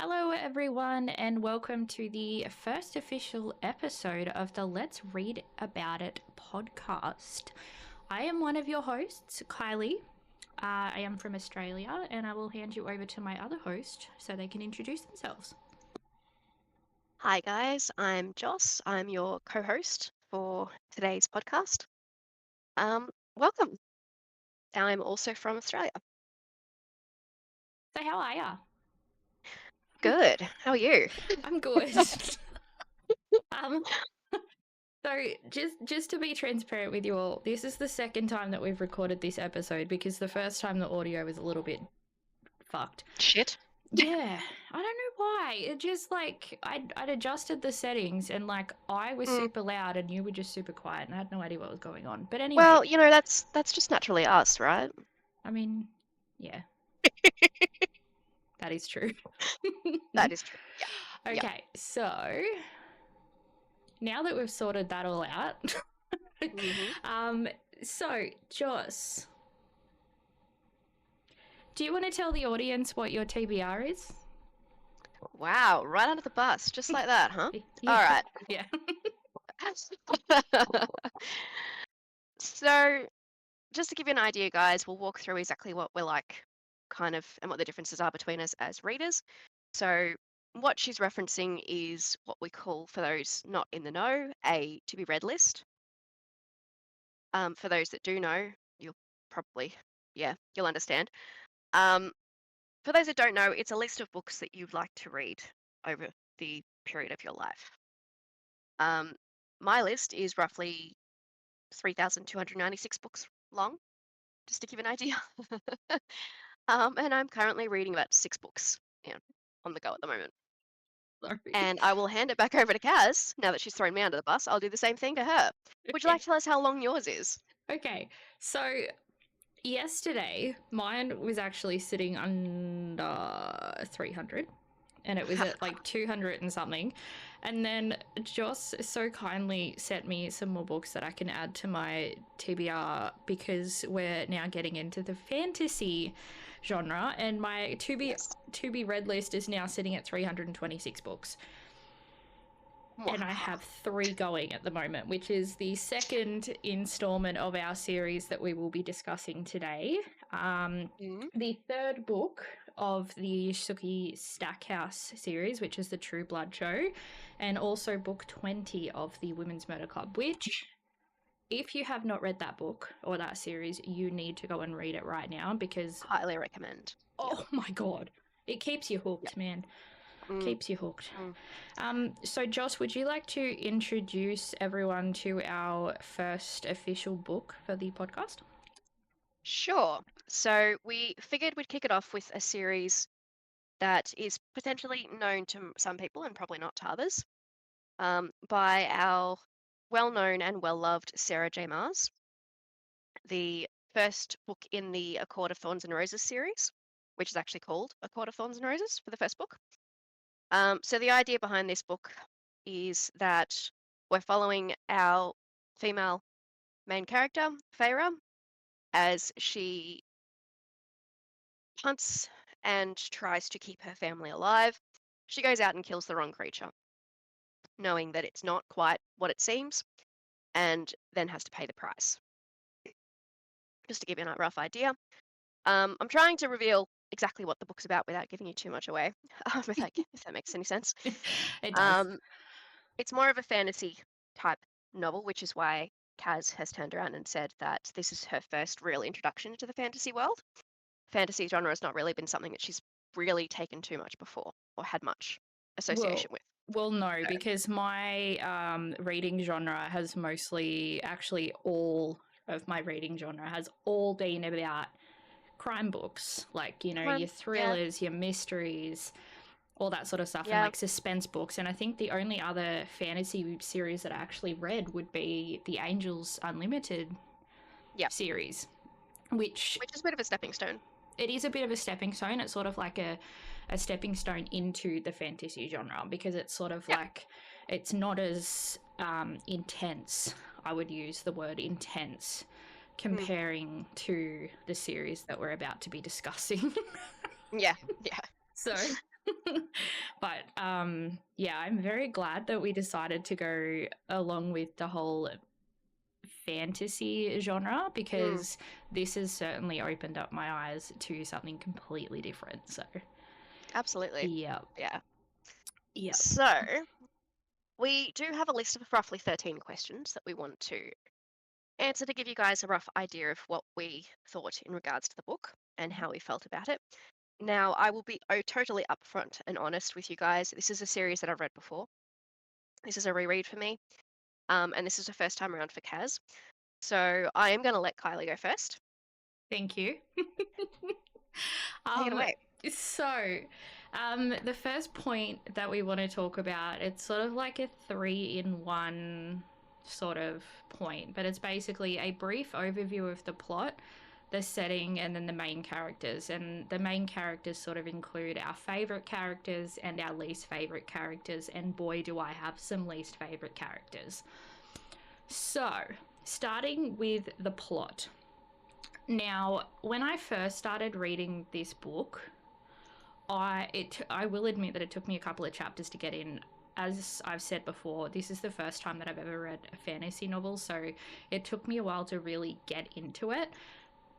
Hello, everyone, and welcome to the first official episode of the Let's Read About It podcast. I am one of your hosts, Kylie. I am from Australia, and I will hand you over to my other host so they can introduce themselves. Hi, guys. I'm Joss. I'm your co host for today's podcast. Welcome. I'm also from Australia. So, how are ya? Good. How are you? I'm good. um, so, just to be transparent with you all, this is the second time that we've recorded this episode because the first time the audio was a little bit fucked. Shit. Yeah, I don't know why. It just like I'd adjusted the settings and like I was Mm. super loud and you were just super quiet and I had no idea what was going on. But anyway, Well, that's just naturally us, right? I mean, yeah, that is true. That is true. Yeah. Yeah. Okay, so now that we've sorted that all out, hmm so Joss, do you want to tell the audience what your TBR is? Wow. Right under the bus. Just like that, huh? Yeah, All right. yeah. So, just to give you an idea, guys, we'll walk through exactly what we're like, kind of, and what the differences are between us as readers. So, what she's referencing is what we call, for those not in the know, a to be read list. For those that do know, you'll probably, yeah, you'll understand. Um, for those that don't know, it's a list of books that you'd like to read over the period of your life. Um, my list is roughly 3,296 books long, just to give an idea. And I'm currently reading about 6 books, on the go at the moment. Sorry. And I will hand it back over to Kaz now that she's thrown me under the bus. I'll do the same thing to her. Would you like to tell us how long yours is? Okay, so yesterday mine was actually sitting under 300 and it was at like 200 and something. And then Joss so kindly sent me some more books that I can add to my TBR because we're now getting into the fantasy genre, and my Yes. to be read list is now sitting at 326 books. And I have 3 going at the moment, which is the second installment of our series that we will be discussing today. Mm. The third book of the Suki Stackhouse series, which is the True Blood show, and also book 20 of the Women's Murder Club, which, if you have not read that book or that series, you need to go and read it right now because, Highly recommend. Yeah. oh my God, it keeps you Yeah. hooked, man. Mm. Keeps you hooked. Mm. So, Joss, would you like to introduce everyone to our first official book for the podcast? Sure. So we figured we'd kick it off with a series that is potentially known to some people and probably not to others, by our well-known and well-loved Sarah J.Maas, the first book in the A Court of Thorns and Roses series, which is actually called A Court of Thorns and Roses for the first book. So the idea behind this book is that we're following our female main character, Feyre, as she hunts and tries to keep her family alive. She goes out and kills the wrong creature, knowing that it's not quite what it seems, and then has to pay the price. Just to give you a rough idea, I'm trying to reveal exactly what the book's about without giving you too much away, if that makes any sense. It does. Um, it's more of a fantasy type novel, which is why Kaz has turned around and said that this is her first real introduction to the fantasy world. Fantasy genre has not really been something that she's really taken too much before or had much Well, association with. well, no, So, because my reading genre has mostly, actually, all of my reading genre has all been about crime books, like, you know, your yeah, thrillers, your mysteries, all that sort of stuff, and yeah, like suspense books. And I think the only other fantasy series that I actually read would be the Angels Unlimited yeah, series, which which is a bit of a stepping stone. it is a bit of a stepping stone. It's sort of like a stepping stone into the fantasy genre because it's sort of Yeah. like it's not as intense. I would use the word intense Mm, comparing to the series that we're about to be discussing. yeah, yeah. So, Yeah, I'm very glad that we decided to go along with the whole fantasy genre, Mm, because this has certainly opened up my eyes to something completely different. So, absolutely. yep, Yeah. yep. So we do have a list of roughly 13 questions that we want to answer to give you guys a rough idea of what we thought in regards to the book and how we felt about it. Now, I will be totally upfront and honest with you guys. This is a series that I've read before. This is a reread for me, and this is the first time around for Kaz. So I am going to let Kylie go first. Thank you. Take it um, away. so, the first point that we want to talk about, it's sort of like a 3-in-1 sort of point, but it's basically a brief overview of the plot, the setting, and then the main characters. And the main characters sort of include our favorite characters and our least favorite characters. And boy, do I have some least favorite characters. So, starting with the plot. Now, when I first started reading this book, I will admit that it took me a couple of chapters to get in. As I've said before, this is the first time that I've ever read a fantasy novel, so it took me a while to really get into it.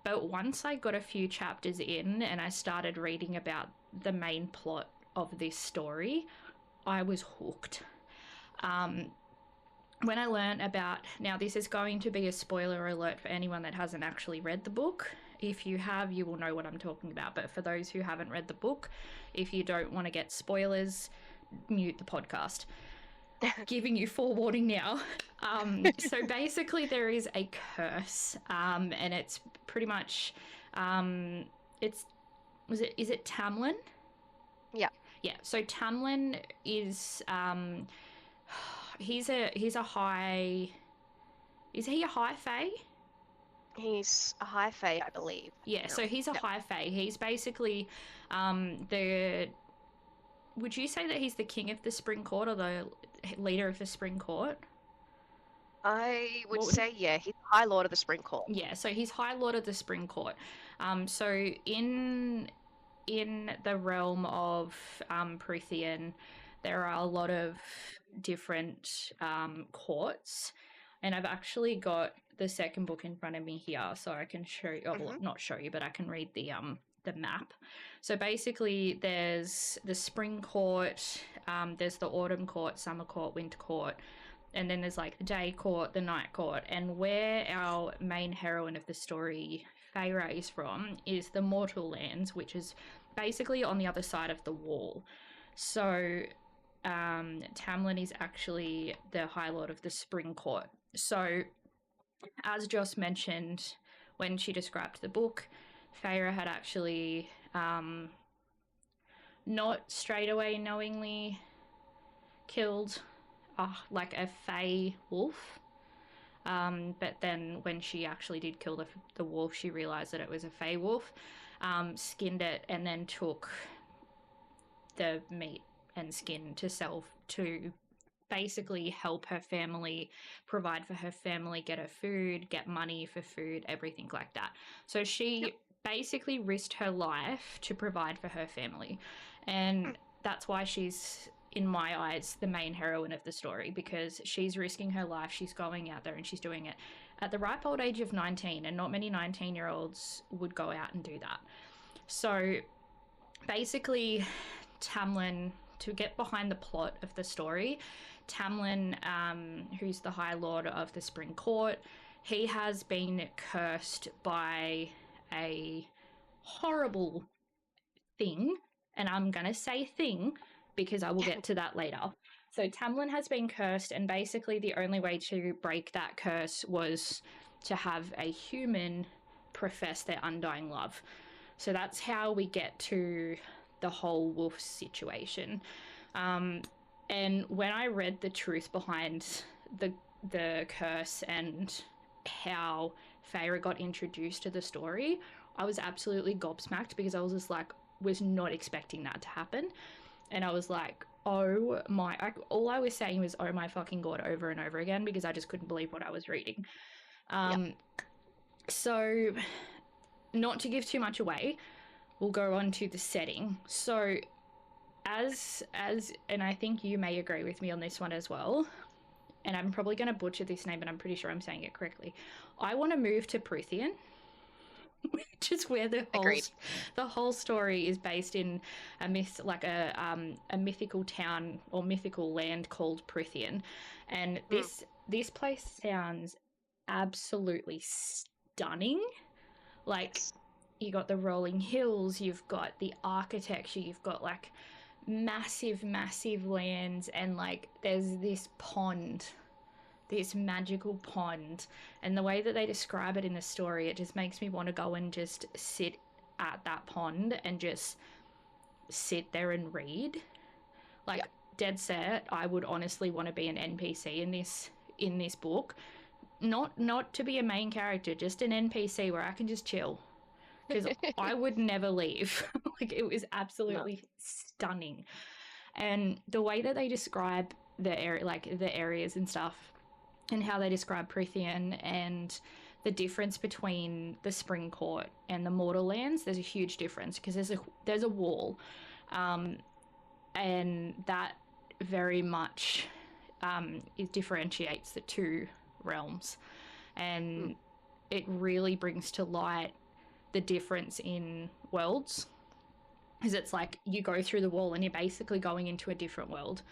But once I got a few chapters in and I started reading about the main plot of this story, I was hooked. Um, when I learned about, now this is going to be a spoiler alert for anyone that hasn't actually read the book. If you have, you will know what I'm talking about. But for those who haven't read the book, if you don't want to get spoilers, mute the podcast. Giving you forewarning now. So basically, there is a curse, and it's pretty much, it's is it Tamlin? Yeah, Yeah. So Tamlin is, he's a high. Is he a high fae? he's a high fae, I believe. Yeah. No. So he's a Yep. high fae. He's basically, the. Would you say that he's the king of the Spring Court or the leader of the Spring Court? I would What would say, yeah, he's the High Lord of the Spring Court. Yeah, so he's High Lord of the Spring Court. So in the realm of Prithian, there are a lot of different courts, and I've actually got the second book in front of me here, so I can show you. Well, Hmm. not show you, but I can read the map. So basically, there's the Spring Court, there's the Autumn Court, Summer Court, Winter Court, and then there's like the day court, the night court, and where our main heroine of the story, Feyre, is from is the Mortal Lands, which is basically on the other side of the wall. So Tamlin is actually the High Lord of the Spring Court. So as Joss mentioned when she described the book, Feyre had actually not straight away knowingly killed like a Fey wolf. But then when she actually did kill the wolf, she realized that it was a Fey wolf, skinned it, and then took the meat and skin to sell to basically help her family, provide for her family, get her food, get money for food, everything like that. So Yep. she basically risked her life to provide for her family. Mm, And that's why she's, in my eyes, the main heroine of the story, because she's risking her life. She's going out there and she's doing it at the ripe old age of 19, and not many 19-year-olds would go out and do that. So basically, Tamlin, to get behind the plot of the story, Tamlin, who's the High Lord of the Spring Court, he has been cursed by a horrible thing, and I'm going to say thing because I will get to that later. So Tamlin has been cursed, and basically the only way to break that curse was to have a human profess their undying love. So that's how we get to the whole wolf situation. Um, and when I read the truth behind the the curse and how Feyre got introduced to the story, I was absolutely gobsmacked because I was just like, was not expecting that to happen. And I was like, oh my, all I was saying was, oh my fucking God, over and over again, because I just couldn't believe what I was reading. yep. So, not to give too much away, we'll go on to the setting. So, and I think you may agree with me on this one as well, and I'm probably going to butcher this name, but I'm pretty sure I'm saying it correctly. I want to move to Prithian, which is where Agreed. the whole story is based in a myth, like a mythical town or mythical land called Prithian, and Mm. this place sounds absolutely stunning. Like, Yes. you got the rolling hills, you've got the architecture, you've got like massive lands, and like there's this pond, this magical pond, and the way that they describe it in the story, it just makes me want to go and just sit at that pond and just sit there and read. Like, Yep. dead set, I would honestly want to be an NPC in this book. Not to be a main character, just an NPC where I can just chill, because I would never leave. Like, it was No. absolutely stunning. And the way that they describe the area, like the areas and stuff, and how they describe Prithian and the difference between the Spring Court and the Mortal Lands, there's a huge difference because there's a wall, and that very much it differentiates the two realms, and it really brings to light the difference in worlds, because it's like you go through the wall and you're basically going into a different world,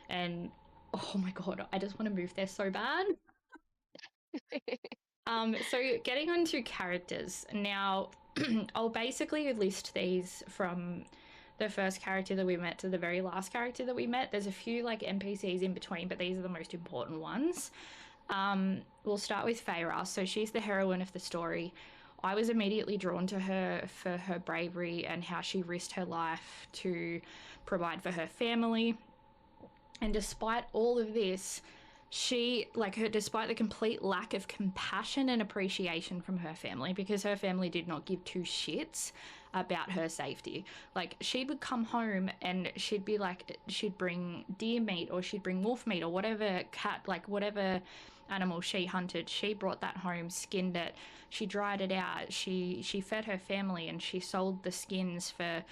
and oh my god, I just want to move there so bad. So getting on to characters now, I'll basically list these from the first character that we met to the very last character that we met. There's a few like NPCs in between, but these are the most important ones. We'll start with Feyre. So she's the heroine of the story. I was immediately drawn to her for her bravery and how she risked her life to provide for her family. And despite all of this, despite the complete lack of compassion and appreciation from her family, because her family did not give two shits about her safety. Like, she would come home and she'd be like, she'd bring deer meat or she'd bring wolf meat or whatever whatever animal she hunted, she brought that home, skinned it, she dried it out, she fed her family, and she sold the skins for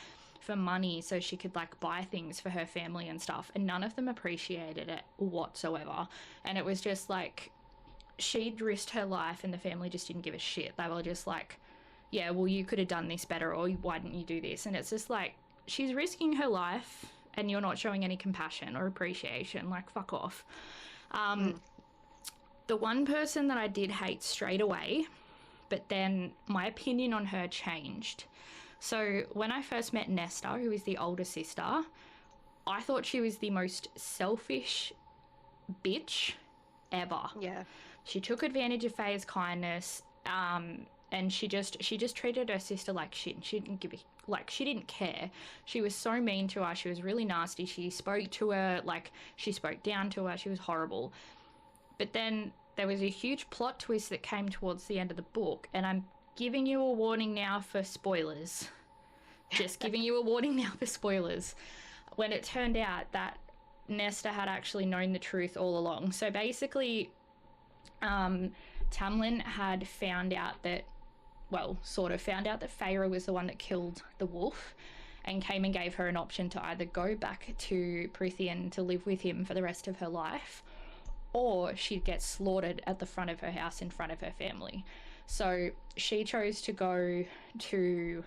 money so she could like buy things for her family and stuff, and none of them appreciated it whatsoever. And it was just like, she'd risked her life and the family just didn't give a shit. They were just like, yeah, well, you could have done this better, or why didn't you do this? And it's just like, she's risking her life and you're not showing any compassion or appreciation. Like, fuck off. The one person that I did hate straight away, but then my opinion on her changed. So when I first met Nesta, who is the older sister, I thought she was the most selfish bitch ever. Yeah. She took advantage of Faye's kindness, and she just treated her sister like shit. She didn't she didn't care. She was so mean to her. She was really nasty. She spoke to her like she spoke down to her. She was horrible. But then there was a huge plot twist that came towards the end of the book, and I'm giving you a warning now for spoilers. Just giving you a warning now for spoilers. When it turned out that Nesta had actually known the truth all along. So basically, Tamlin had found out that, sort of found out that Feyre was the one that killed the wolf, and came and gave her an option to either go back to Prithian to live with him for the rest of her life, or she'd get slaughtered at the front of her house in front of her family. So she chose to go to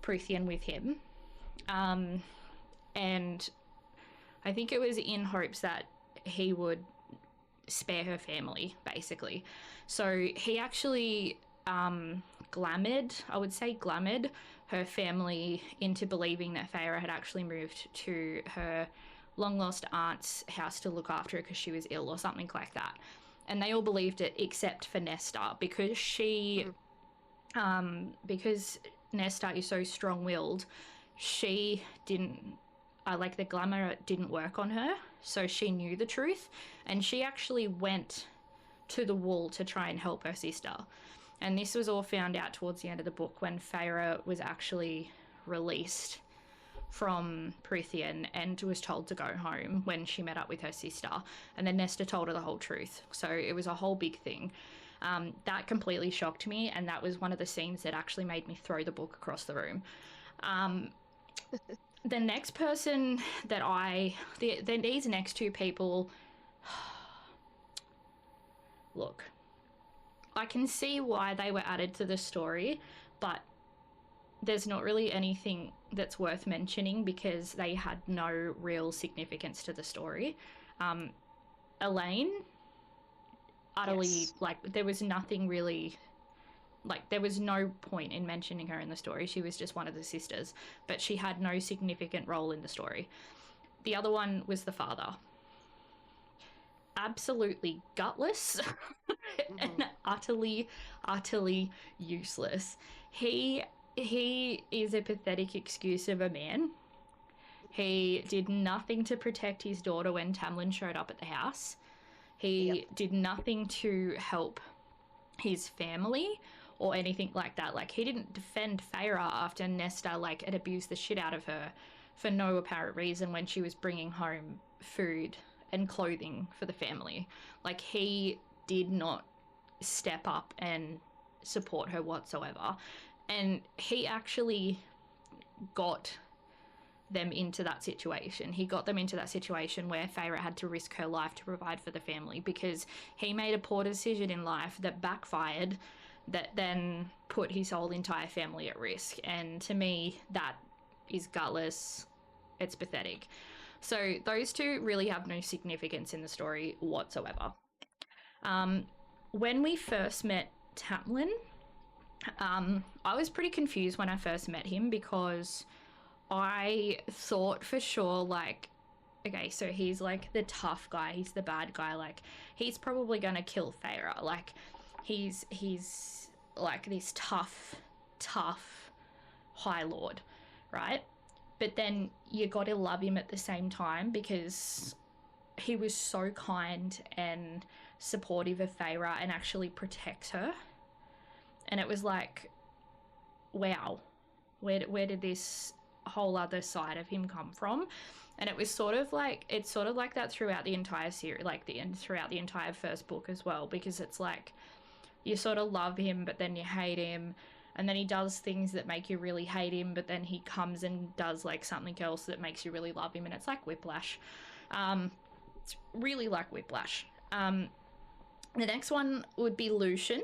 Prithian with him, and I think it was in hopes that he would spare her family, basically. So he actually glamoured her family into believing that Feyre had actually moved to her long lost aunt's house to look after her because she was ill or something like that. And they all believed it except for Nesta, because because Nesta is so strong-willed, she didn't, the glamour didn't work on her, so she knew the truth, and she actually went to the wall to try and help her sister. And this was all found out towards the end of the book when Feyre was actually released from Prithian and was told to go home when she met up with her sister. And then Nesta told her the whole truth. So it was a whole big thing. That completely shocked me, and that was one of the scenes that actually made me throw the book across the room. The next person that these next two people, look, I can see why they were added to the story, but there's not really anything that's worth mentioning because they had no real significance to the story. Elaine, utterly, Yes. like, there was nothing really, like, there was no point in mentioning her in the story. She was just one of the sisters, but she had no significant role in the story. The other one was the father. Absolutely gutless Hmm. and utterly useless. He is a pathetic excuse of a man. He did nothing to protect his daughter when Tamlin showed up at the house. Yep. He did nothing to help his family or anything like that. Like, he didn't defend Feyre after Nesta, like, had abused the shit out of her for no apparent reason when she was bringing home food and clothing for the family. Like, he did not step up and support her whatsoever. And he actually got them into that situation. He got them into that situation where Feyre had to risk her life to provide for the family because he made a poor decision in life that backfired, that then put his whole entire family at risk. And to me, that is gutless. It's pathetic. So those two really have no significance in the story whatsoever. When we first met Tamlin, I was pretty confused when I first met him because I thought for sure, like, okay, so he's like the tough guy, he's the bad guy, like, he's probably gonna kill Feyre. Like, he's like this tough High Lord, right? But then you gotta love him at the same time because he was so kind and supportive of Feyre and actually protects her. And it was like, wow, where did this whole other side of him come from? And it was sort of like, it's sort of like that throughout the entire series, like throughout the entire first book as well, because it's like you sort of love him but then you hate him, and then he does things that make you really hate him, but then he comes and does like something else that makes you really love him, and it's like whiplash. It's really like whiplash. The next one would be Lucian.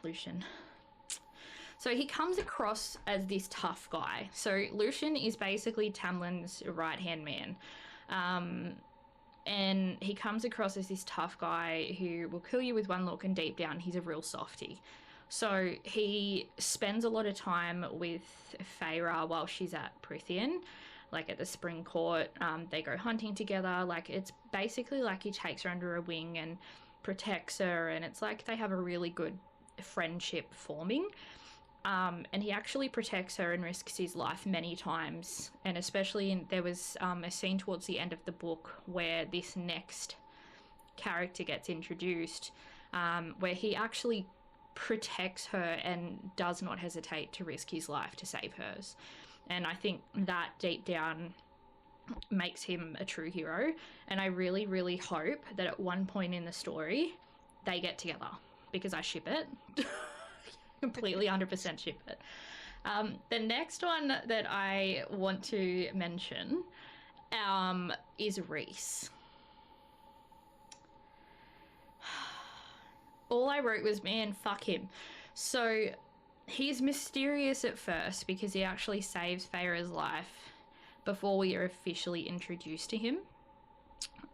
Lucian. So he comes across as this tough guy. So Lucian is basically Tamlin's right-hand man. And he comes across as this tough guy who will kill you with one look, and deep down he's a real softie. So he spends a lot of time with Feyre while she's at Prithian, like at the Spring Court. They go hunting together. Like, it's basically like he takes her under a wing and protects her, and it's like they have a really good friendship forming. And he actually protects her and risks his life many times. And especially there was a scene towards the end of the book where this next character gets introduced, where he actually protects her and does not hesitate to risk his life to save hers. And I think that deep down makes him a true hero. And I really, really hope that at one point in the story they get together because I ship it. Completely 100% ship it. The next one that I want to mention is Rhys. All I wrote was, man, fuck him. So he's mysterious at first because he actually saves Feyre's life before we are officially introduced to him.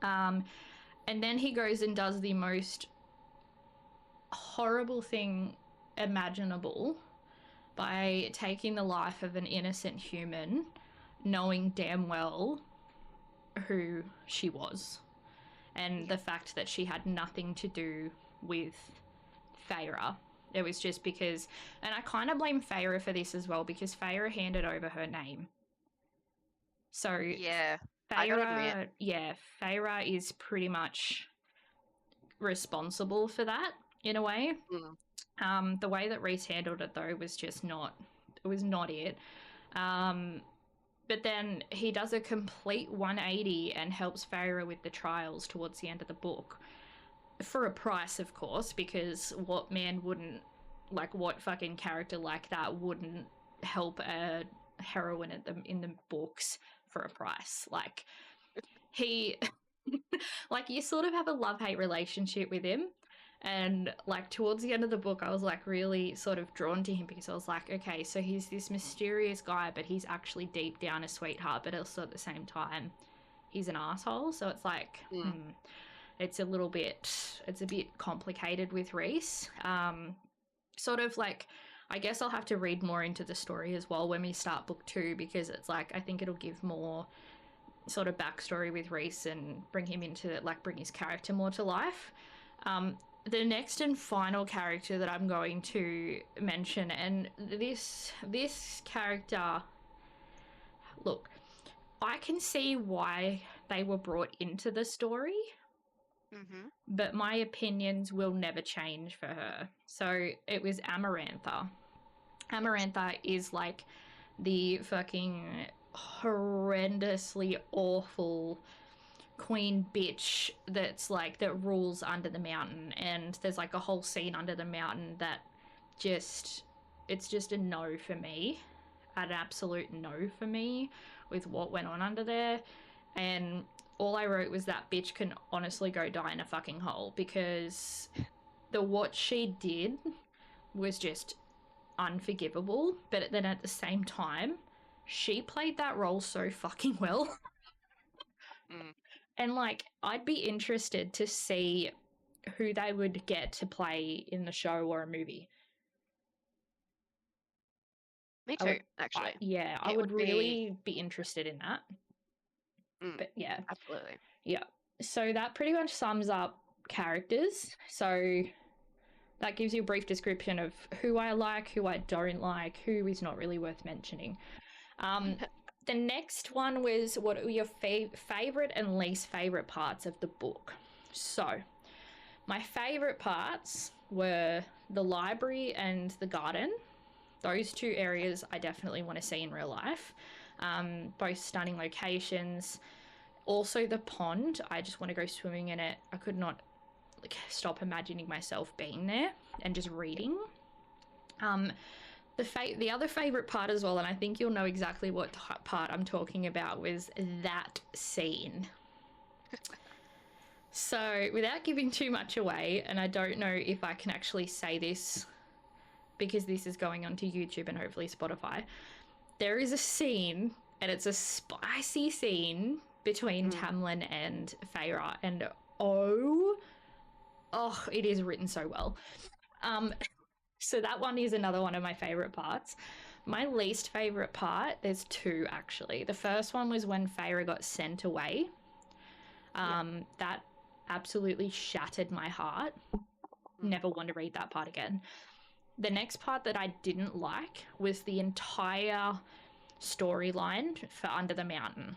And then he goes and does the most horrible thing imaginable by taking the life of an innocent human, knowing damn well who she was and the fact that she had nothing to do with Feyre. It was just because, and I kind of blame Feyre for this as well because Feyre handed over her name. So Yeah, I gotta admit. Feyre is pretty much responsible for that in a way. The way that Rhys handled it though was just not, it was not it. But then he does a complete 180 and helps Feyre with the trials towards the end of the book. For a price, of course, because what man wouldn't, like, what fucking character like that wouldn't help a heroine in the books for a price. Like, he, like, you sort of have a love-hate relationship with him. And like towards the end of the book, I was like really sort of drawn to him because I was like, okay, so he's this mysterious guy, but he's actually deep down a sweetheart, but also at the same time, he's an asshole. So it's like, it's a bit complicated with Reese. Sort of like, I guess I'll have to read more into the story as well when we start book 2, because it's like, I think it'll give more sort of backstory with Reese and bring his character more to life. The next and final character that I'm going to mention, and this character, look, I can see why they were brought into the story, but my opinions will never change for her. So it was Amarantha. Amarantha is like the fucking horrendously awful queen bitch that's like that rules under the mountain, and there's like a whole scene under the mountain that it's just a no for me, an absolute no for me with what went on under there. And all I wrote was that bitch can honestly go die in a fucking hole, because what she did was just unforgivable, but then at the same time she played that role so fucking well. And like, I'd be interested to see who they would get to play in the show or a movie. Me too, actually. I would really be interested in that. But yeah. Absolutely. Yeah. So that pretty much sums up characters. So that gives you a brief description of who I like, who I don't like, who is not really worth mentioning. The next one was, what are your favourite and least favourite parts of the book? So, my favourite parts were the library and the garden. Those two areas I definitely want to see in real life. Both stunning locations. Also the pond, I just want to go swimming in it. I could not stop imagining myself being there and just reading. The other favourite part as well, and I think you'll know exactly what part I'm talking about, was that scene. So, without giving too much away, and I don't know if I can actually say this because this is going onto YouTube and hopefully Spotify, there is a scene, and it's a spicy scene between Tamlin and Feyre, and it is written so well. So that one is another one of my favourite parts. My least favourite part, there's two actually. The first one was when Feyre got sent away. That absolutely shattered my heart. Never want to read that part again. The next part that I didn't like was the entire storyline for Under the Mountain.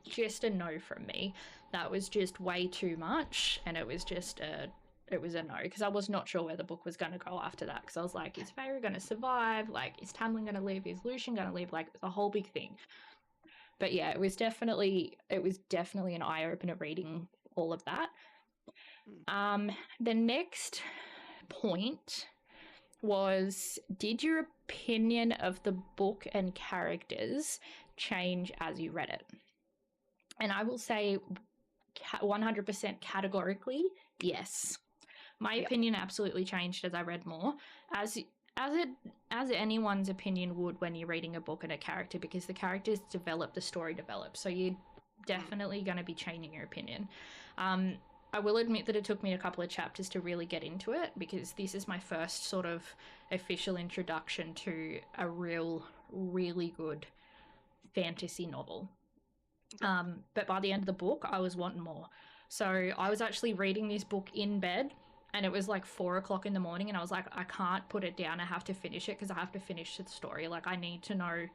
Just a no from me. That was just way too much, and it was a no, because I was not sure where the book was going to go after that, because I was like, is Feyre going to survive? Like, is Tamlin going to live? Is Lucian going to live? Like, the whole big thing. But yeah, it was definitely an eye-opener reading all of that. The next point was, did your opinion of the book and characters change as you read it? And I will say 100% categorically, yes. My opinion absolutely changed as I read more, as anyone's opinion would when you're reading a book and a character, because the characters develop, the story develops. So you're definitely going to be changing your opinion. I will admit that it took me a couple of chapters to really get into it, because this is my first sort of official introduction to a really good fantasy novel. But by the end of the book, I was wanting more. So I was actually reading this book in bed, and it was like 4 o'clock in the morning, and I was like, I can't put it down. I have to finish it, because I have to finish the story. Like, I need to know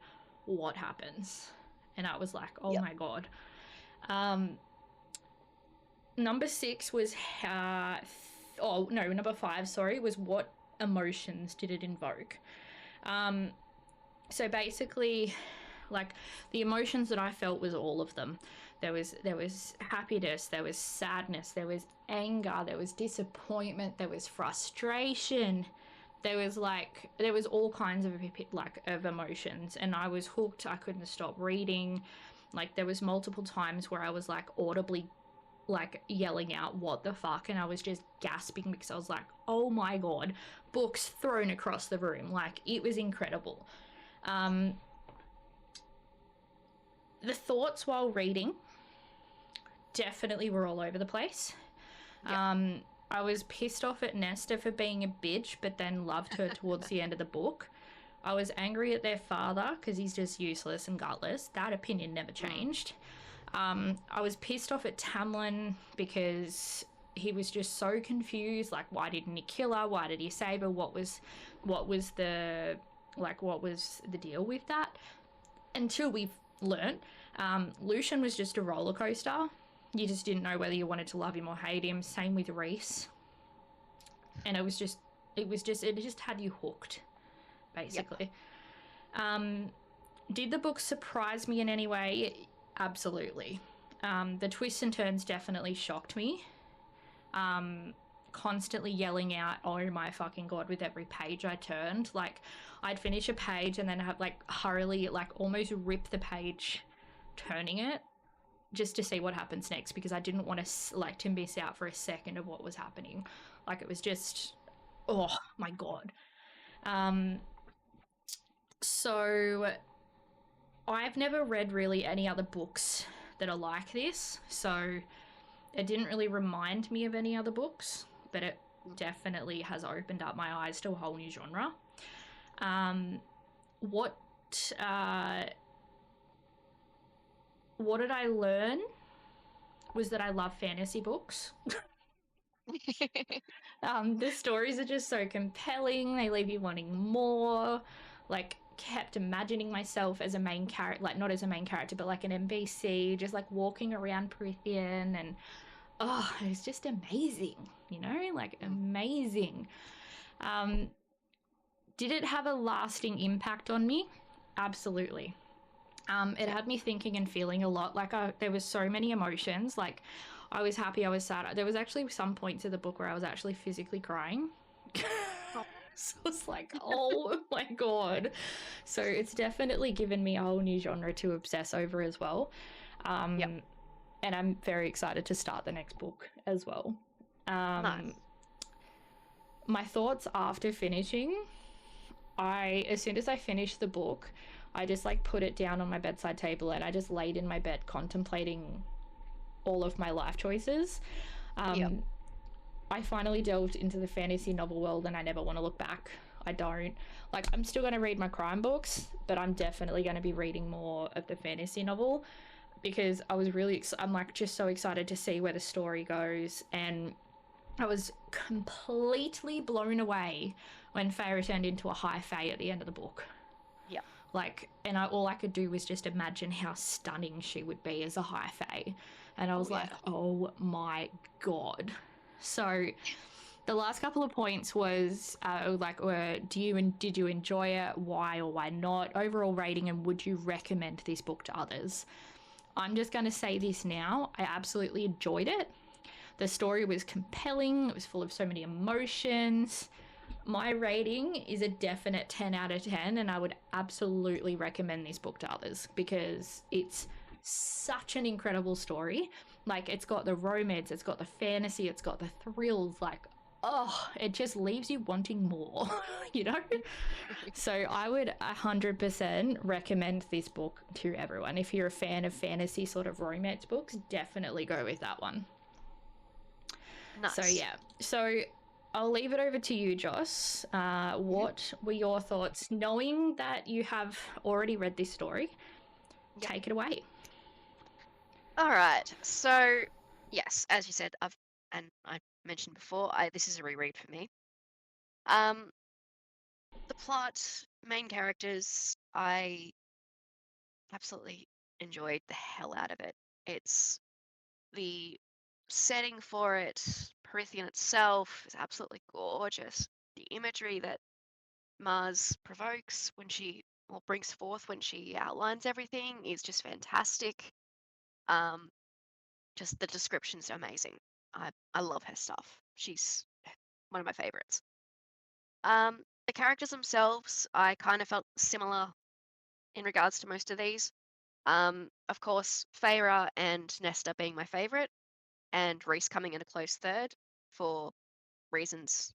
what happens. And I was like, oh my God. Number 6 was, number 5, sorry, was what emotions did it invoke? So basically, like, the emotions that I felt was all of them. There was happiness, there was sadness, there was anger, there was disappointment, there was frustration, there was all kinds of like of emotions, and I was hooked. I couldn't stop reading. Like there was multiple times where I was like audibly like yelling out what the fuck, and I was just gasping because I was like, oh my god, books thrown across the room. Like it was incredible. um the thoughts while reading definitely were all over the place. Yep. I was pissed off at Nesta for being a bitch, but then loved her towards the end of the book. I was angry at their father because he's just useless and gutless. That opinion never Mm. changed. I was pissed off at Tamlin because he was just so confused. Like, why didn't he kill her? Why did he save her? What was the what was the deal with that? Until we've learnt, Lucian was just a roller coaster. You just didn't know whether you wanted to love him or hate him. Same with Reese, and it just had you hooked, Yep. basically. Um, did the book surprise me in any way? Absolutely. The twists and turns definitely shocked me. Constantly yelling out, "Oh my fucking god!" with every page I turned. Like, I'd finish a page and then have like hurriedly, like almost rip the page, turning it just to see what happens next because I didn't want to miss out for a second of what was happening. Like it was just, oh my god. Um, so I've never read really any other books that are like this, so it didn't really remind me of any other books, but it Mm. definitely has opened up my eyes to a whole new genre. Um, what uh, what did I learn was that I love fantasy books. The stories are just so compelling. They leave you wanting more. Like, kept imagining myself as a main character, like not as a main character, but like an NPC, just like walking around Prithian, and oh, it was just amazing. Like Mm. amazing. Um, did it have a lasting impact on me? Absolutely. It Yep. had me thinking and feeling a lot. Like there was so many emotions. Like I was happy, I was sad. There was actually some points of the book where I was actually physically crying. Oh. So it's like, oh my god. So it's definitely given me a whole new genre to obsess over as well. Yep. Um, and I'm very excited to start the next book as well. Um, Nice. my thoughts after finishing, as soon as I finished the book, I just like put it down on my bedside table and I just laid in my bed contemplating all of my life choices. Yep. Um, I finally delved into the fantasy novel world and I never want to look back. I don't. Like, I'm still going to read my crime books, but I'm definitely going to be reading more of the fantasy novel because I'm like just so excited to see where the story goes. And I was completely blown away when Feyre turned into a high fae at the end of the book. Yep. Like, and all I could do was just imagine how stunning she would be as a high fae. And I Oh was like, yeah. oh my god. So the last couple of points was did you enjoy it? Why or why not? Overall rating, and would you recommend this book to others? I'm just going to say this now. I absolutely enjoyed it. The story was compelling. It was full of so many emotions. My rating is a definite 10 out of 10, and I would absolutely recommend this book to others because it's such an incredible story. Like, it's got the romance, it's got the fantasy, it's got the thrills. Like, oh, it just leaves you wanting more, you know? So, I would 100% recommend this book to everyone. If you're a fan of fantasy sort of romance books, definitely go with that one. So Nice. yeah, so I'll leave it over to you, Joss. Mhm. What were your thoughts, knowing that you have already read this story? Yep. Take it away. All right. So, yes, as you said, I mentioned before, I this is a reread for me. Um, the plot, main characters, I absolutely enjoyed the hell out of it. It's the setting for it, Prithian itself is absolutely gorgeous. The imagery that Mars provokes when she or brings forth when she outlines everything is just fantastic. Um, just the description's amazing. I love her stuff. She's one of my favorites. The characters themselves, I kind of felt similar in regards to most of these. Of course, Feyre and Nesta being my favorite, and Reese coming in a close third for reasons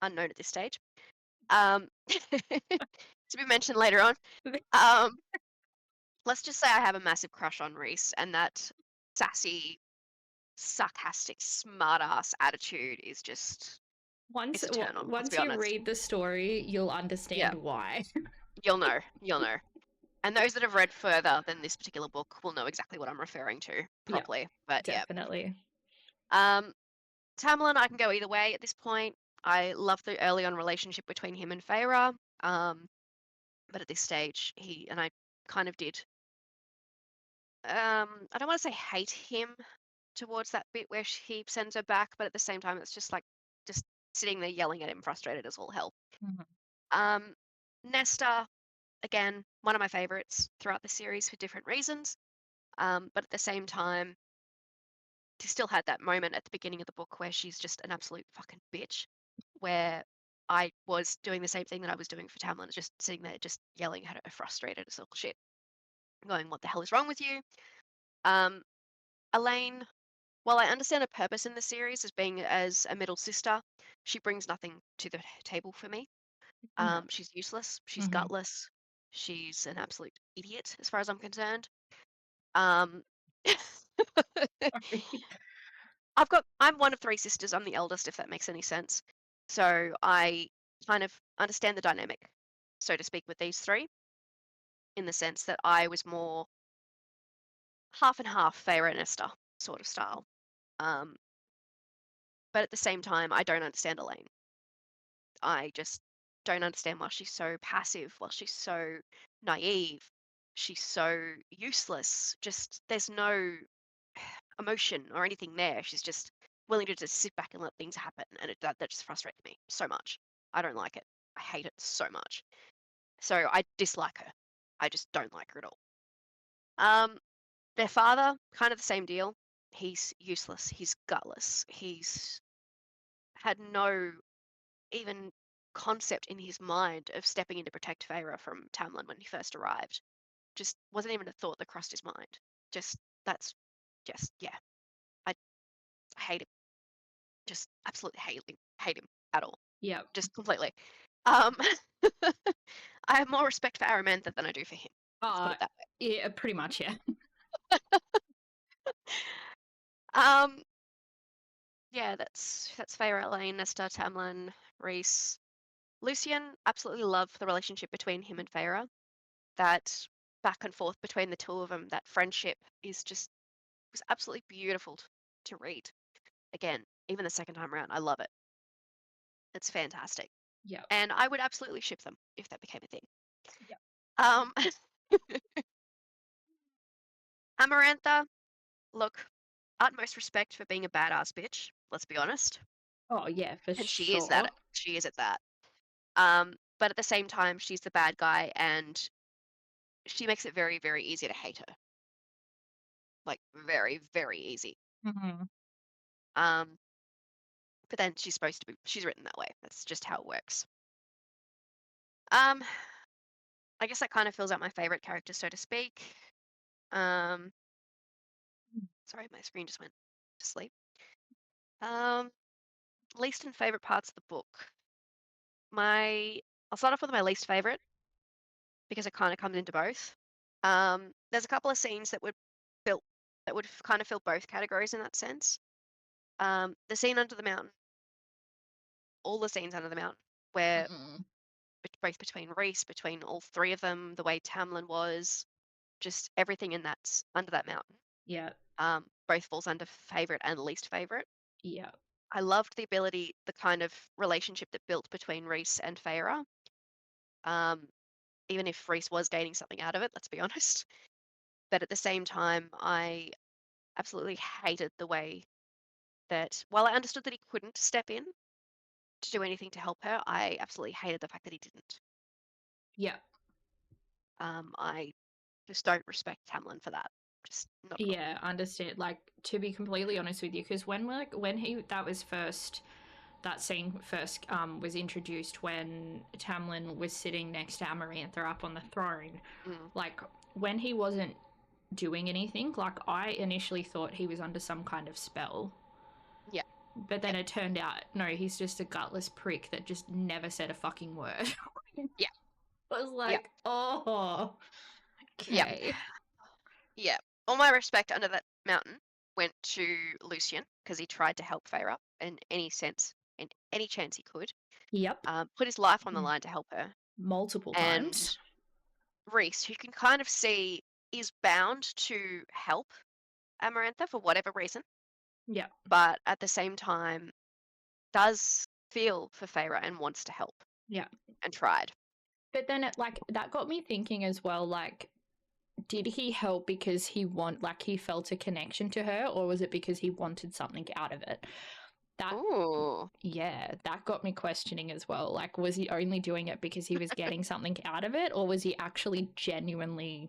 unknown at this stage. Um, to be mentioned later on. Um, let's just say I have a massive crush on Reese, and that sassy, sarcastic, smart-ass attitude is just Once it's a turn on. Let's once be you honest. read the story, you'll Yeah, understand why. you'll know. You'll know. And those that have read further than this particular book will know exactly what I'm referring to Yeah, properly. But yeah. definitely. Um, Tamlin, I can go either way at this point. I love the early on relationship between him and Feyre. Um, but at this stage, he and I kind of did. I don't want to say hate him towards that bit where he sends her back, but at the same time, it's just like just sitting there yelling at him, frustrated as all hell. Mhm. Um, Nesta, again, one of my favorites throughout the series for different reasons. But at the same time, she still had that moment at the beginning of the book where she's just an absolute fucking bitch, where I was doing the same thing that I was doing for Tamlin, just sitting there, just yelling at her, frustrated as all shit, going, "What the hell is wrong with you?" Um, Elaine, while I understand her purpose in the series as being as a middle sister, she brings nothing to the table for me. No. She's useless. She's Hmm. gutless. She's an absolute idiot, as far as I'm concerned. Um, I'm one of three sisters. I'm the eldest, if that makes any sense. So I kind of understand the dynamic, so to speak, with these three, in the sense that I was more half and half Feyre and Esther sort of style. Um, but at the same time, I don't understand Elaine. I just don't understand why she's so passive, why she's so naive, she's so useless. Just there's no emotion or anything there. She's just willing to just sit back and let things happen, and that just frustrates me so much. I don't like it. I hate it so much. So I dislike her. I just don't like her at all. Um, their father, kind of the same deal. He's useless. He's gutless. He's had no even concept in his mind of stepping in to protect Feyre from Tamlin when he first arrived. Just wasn't even a thought that crossed his mind. Just that's just yeah. I hate him. Just absolutely hate him at all. Yep. Just completely. Um, I have more respect for Aramantha than I do for him. Let's put Uh, it that yeah, pretty much, yeah. way. Yeah, that's Feyre, Elaine, Nesta, Tamlin, Reese, Lucian. Absolutely love the relationship between him and Feyre. That back and forth between the two of them, that friendship is just was absolutely beautiful to read. Again, even the second time around, I love it. It's fantastic, Yep. and I would absolutely ship them if that became a thing. Yep. Um, Amarantha, look, utmost respect for being a badass bitch. Let's be honest, Oh, yeah, for and she is that. sure. She is at that. But at the same time, she's the bad guy, and she makes it very, very easy to hate her. Like very, very easy. Hmm. Um, but then she's supposed to be. She's written that way. That's just how it works. Um, I guess that kind of fills out my favorite character, so to speak. Um, sorry, my screen just went to sleep. Um, least and favorite parts of the book. My, I'll start off with my least favorite because it kind of comes into both. There's a couple of scenes that would fill that would kind of fill both categories in that sense. The scene under the mountain, all the scenes under the mountain, where Mm-mm. both between Reese, between all three of them, the way Tamlin was, just everything in that under that mountain. Yeah. Both falls under favorite and least favorite. Yeah. I loved the ability, the kind of relationship that built between Reese and Feyre. Um, even if Reese was gaining something out of it, let's be honest. But at the same time, I absolutely hated the way that, while I understood that he couldn't step in to do anything to help her, I absolutely hated the fact that he didn't. Yeah. I just don't respect Tamlin for that. Just not at all. Yeah, understand. Like, to be completely honest with you, because when he that was first that scene first was introduced when Tamlin was sitting next to Amarantha up on the throne. Mm. Like, when he wasn't doing anything, like, I initially thought he was under some kind of spell. Yeah. But then Yeah. it turned out, no, he's just a gutless prick that just never said a fucking word. Yeah. I was Yeah. like, oh, Yeah. okay. Yeah. All my respect under that mountain went to Lucian because he tried to help Feyre in any sense, in any chance he could. Yep. Put his life on the line to help her. Multiple And times. Reese, who can kind of see is bound to help Amarantha for whatever reason, Yep. but at the same time does feel for Feyre and wants to help Yeah. and tried. But then it, like, that got me thinking as well, like, did he help because he felt a connection to her, or was it because he wanted something out of it? That Ooh, Yeah, that got me questioning as well. Like, was he only doing it because he was getting something out of it, or was he actually genuinely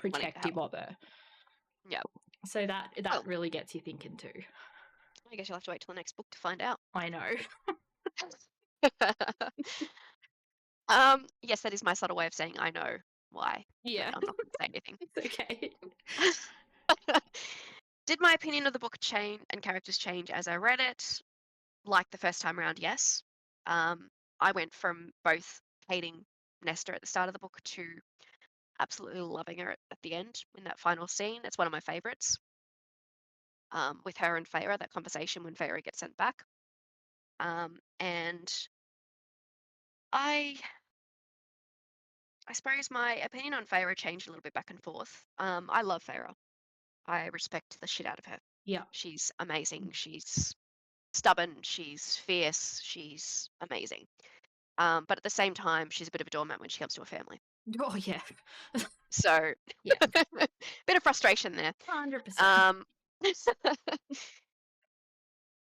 wanting to help. protective of her? Yeah. So that Well, really gets you thinking too. I guess you'll have to wait till the next book to find out. I know. Yes, that is my subtle way of saying I know why, but Yeah, I'm not going to say anything. it's okay. Did my opinion of the book change and characters change as I read it? Like the first time around, yes. I went from both hating Nesta at the start of the book to absolutely loving her at the end in that final scene. It's one of my favorites. With her and Feyre, that conversation when Feyre gets sent back. And I I suppose my opinion on Feyre changed a little bit back and forth. I love Feyre. I respect the shit out of her. Yeah. She's amazing. She's stubborn. She's fierce. She's amazing. But at the same time, she's a bit of a doormat when she comes to her family. Oh yeah. So, Yeah. bit of frustration there. 100%. Um,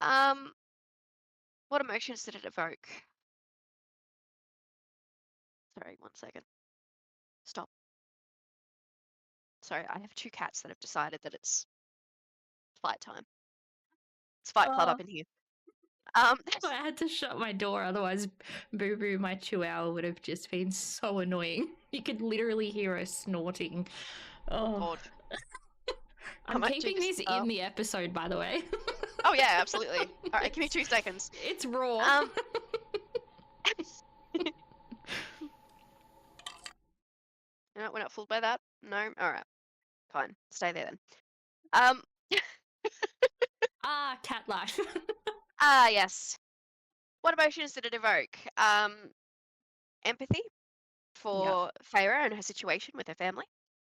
um, what emotions did it evoke? Sorry, 1 second. Stop. Sorry, I have two cats that have decided that it's fight time. It's Fight Club Oh, up in here. Um, I had to shut my door, otherwise Boo Boo, my chihuahua, would have just been so annoying. You could literally hear her snorting. oh Oh, God, I I'm might do keeping this. this in the episode, by the way. Oh yeah, absolutely. All right, give me 2 seconds. It's raw. Um, we're not fooled by that. No, all right, fine, stay there then. Um, Ah, cat life. yes. What emotions did it evoke? Empathy Yep. for Feyre and her situation with her family.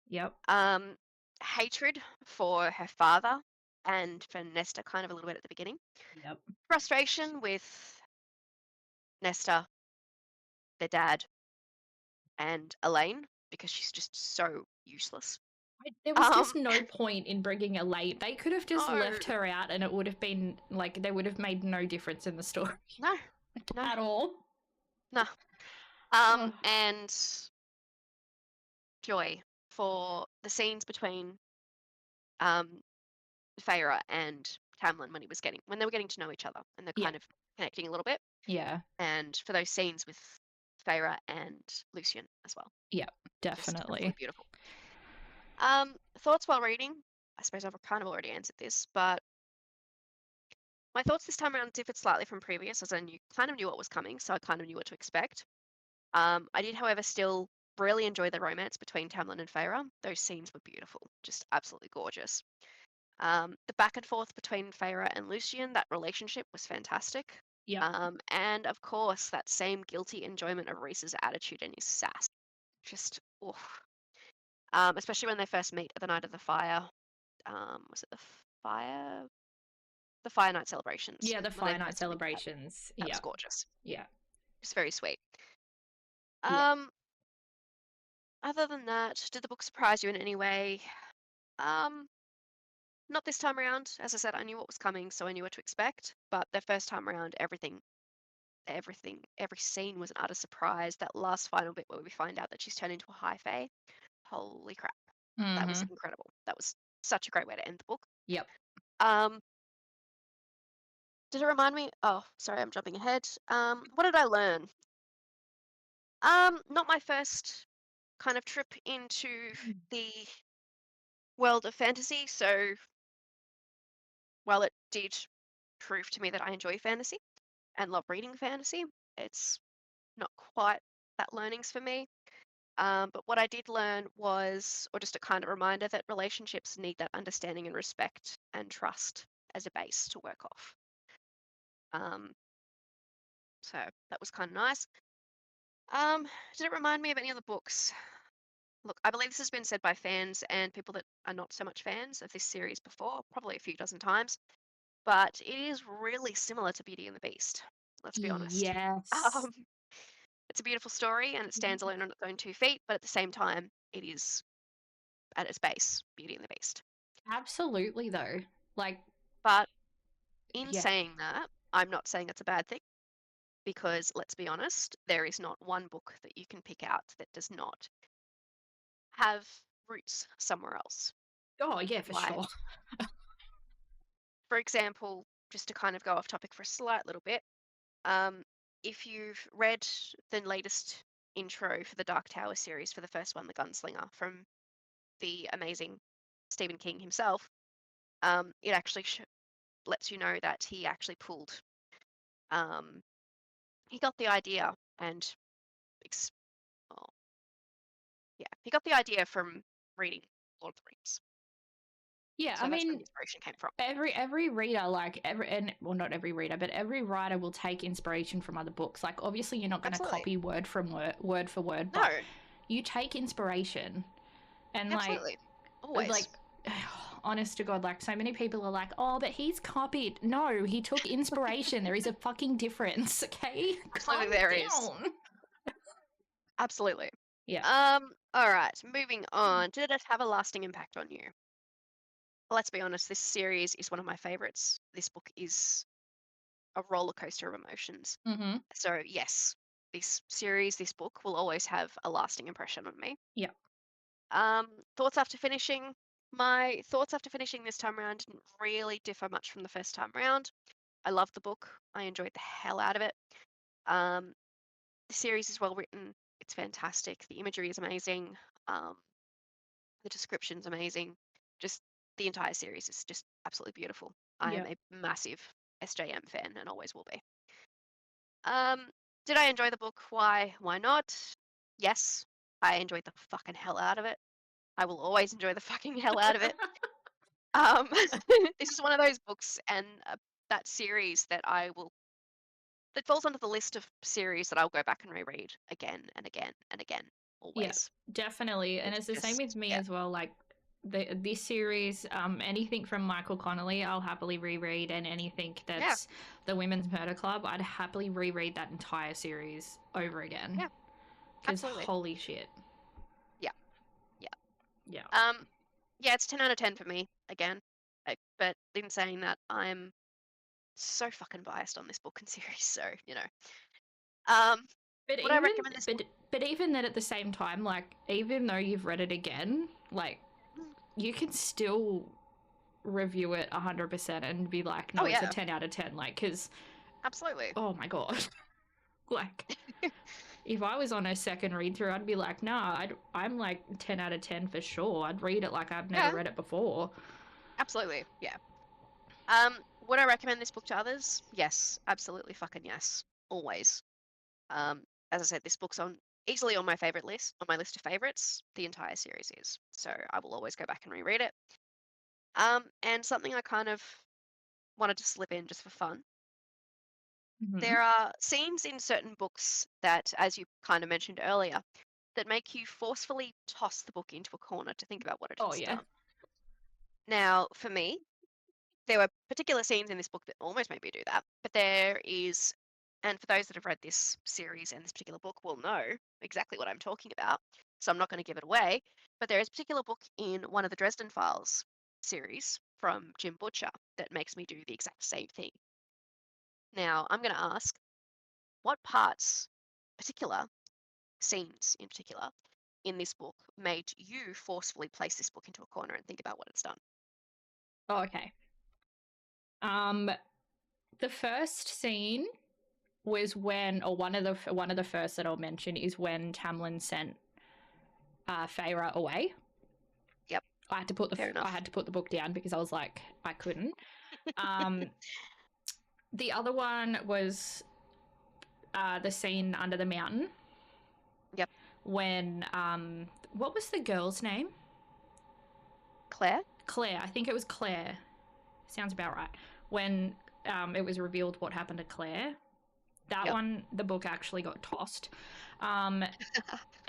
Yep. Um, hatred for her father and for Nesta, kind of a little bit at the beginning. Yep. Frustration with Nesta, their dad, and Elaine because she's just so useless. There was Um, just no point in bringing Elaine. They could have just no, left her out, and it would have been like they would have made no difference in the story no, no, at all. no. Oh, And Joy for the scenes between um Feyre and Tamlin when they were getting to know each other and they're yeah. kind of connecting a little bit, Yeah. and for those scenes with Feyre and Lucian as well, Yeah. just absolutely Definitely. beautiful. Thoughts while reading. I suppose I've kind of already answered this, but my thoughts this time around differed slightly from previous, as kind of knew what was coming, so I kind of knew what to expect. I did, however, still really enjoy the romance between Tamlin and Feyre. Those scenes were beautiful, just absolutely gorgeous. The back and forth between Feyre and Lucian, that relationship was fantastic. Yep. And of course, that same guilty enjoyment of Reese's attitude and his sass. Just, oof. Especially when they first meet at the night of the fire. Was it fire? The Fire Night celebrations. Yeah. The When they Fire Night first meet, celebrations. that was Yep. gorgeous. Yeah. It's very sweet. Yeah. Um, Other than that, did the book surprise you in any way? Um, Not this time around. As I said, I knew what was coming, so I knew what to expect. But the first time around, every scene was an utter surprise. That last final bit where we find out that she's turned into a high fae. Holy crap. That was Mm-hmm. incredible. That was such a great way to end the book. Yep. Um, Did it remind me? Oh, sorry, I'm jumping ahead. What did I learn? Not my first kind of trip into Mm. the world of fantasy. So while it did prove to me that I enjoy fantasy and love reading fantasy, it's not quite that learnings for me. But what I did learn was, or just a kind of reminder, that relationships need that understanding and respect and trust as a base to work off. Um, so that was kind of nice. Did it remind me of any other books? Look, I believe this has been said by fans and people that are not so much fans of this series before, probably a few dozen times, but it is really similar to Beauty and the Beast. Let's be honest. Yes. Um, it's a beautiful story and it stands alone on its own 2 feet, but at the same time, it is at its base Beauty and the Beast. Absolutely, though. Like, But in yeah. saying that, I'm not saying it's a bad thing because let's be honest, there is not one book that you can pick out that does not have roots somewhere else. Oh, yeah, for Like, sure. for example, just to kind of go off topic for a slight little bit, um, if you've read the latest intro for the Dark Tower series, for the first one, The Gunslinger, from the amazing Stephen King himself, it actually lets you know that he actually pulled, um, he got the idea and, ex- oh, yeah, he got the idea from reading Lord of the Rings. Yeah, I So that's where the mean, inspiration came from. every reader, like every and well, not every reader, but every writer will take inspiration from other books. Like, obviously, you're not going to Absolutely. copy word from word for word, but No, you take inspiration and absolutely. like Always. honest to God, like so many people are like, oh, but he's copied. No, he took inspiration. There is a fucking difference. Okay, calm Absolutely there is. down. Absolutely. Yeah. All right, moving on. Did it have a lasting impact on you? Let's be honest, this series is one of my favorites. This book is a roller coaster of emotions. Mm-hmm. So, yes, this series, this book will always have a lasting impression on me. Yeah. Thoughts after finishing. My thoughts after finishing this time around didn't really differ much from the first time round. I loved the book. I enjoyed the hell out of it. Um, the series is well written. It's fantastic. The imagery is amazing. Um, the description's amazing. Just the entire series is just absolutely beautiful. I am Yeah. a massive SJM fan and always will be. Um, did I enjoy the book? Why? Why not? Yes, I enjoyed the fucking hell out of it. I will always enjoy the fucking hell out of it. Um, this is one of those books and that series that I will that falls under the list of series that I'll go back and reread again and again and again, Yeah, always. definitely. And It's it's the same with just me yeah, as well. Like this series, anything from Michael Connolly, I'll happily reread, and anything yeah, that's the Women's Murder Club, I'd happily reread that entire series over again. yeah, Because absolutely. holy shit. Yeah, yeah. Yeah. Um, yeah, it's 10 out of 10 for me again. But in saying that, I'm so fucking biased on this book and series. So um, But would I even recommend this but book? but even then at the same time, like even though you've read it again, like Mm. you can still review it 100% and be like, Oh no, it's a yeah, 10 out of 10. Like, because, absolutely. oh my God. Like, if I was on a second read through, I'd be like, nah, I'm like 10 out of 10 for sure. I'd read it like I've never Yeah, read it before. absolutely. Yeah. Would I recommend this book to others? Yes, absolutely fucking yes. Always. As I said, this book's on easily on my favorite list, on my list of favorites. The entire series is. So I will always go back and reread it. And something I kind of wanted to slip in just for fun. Mm-hmm. There are scenes in certain books that, as you kind of mentioned earlier, that make you forcefully toss the book into a corner to think about what it Oh, has yeah. done. Now, for me, there were particular scenes in this book that almost made me do that, but there is, and for those that have read this series and this particular book will know exactly what I'm talking about, so I'm not going to give it away, but there is a particular book in one of the Dresden Files series from Jim Butcher that makes me do the exact same thing. Now, I'm going to ask, what parts, particular scenes in particular, in this book made you forcefully place this book into a corner and think about what it's done? Oh, okay. Um, The first scene was when, or one of the first that I'll mention is when Tamlin sent Feyre away. Yep. I had to put Fair enough. the book down because I was like, I couldn't. The other one was the scene under the mountain. Yep. When what was the girl's name? Claire? Claire. I think it was Claire. Sounds about right. When it was revealed what happened to Claire. That one, the book actually got tossed. And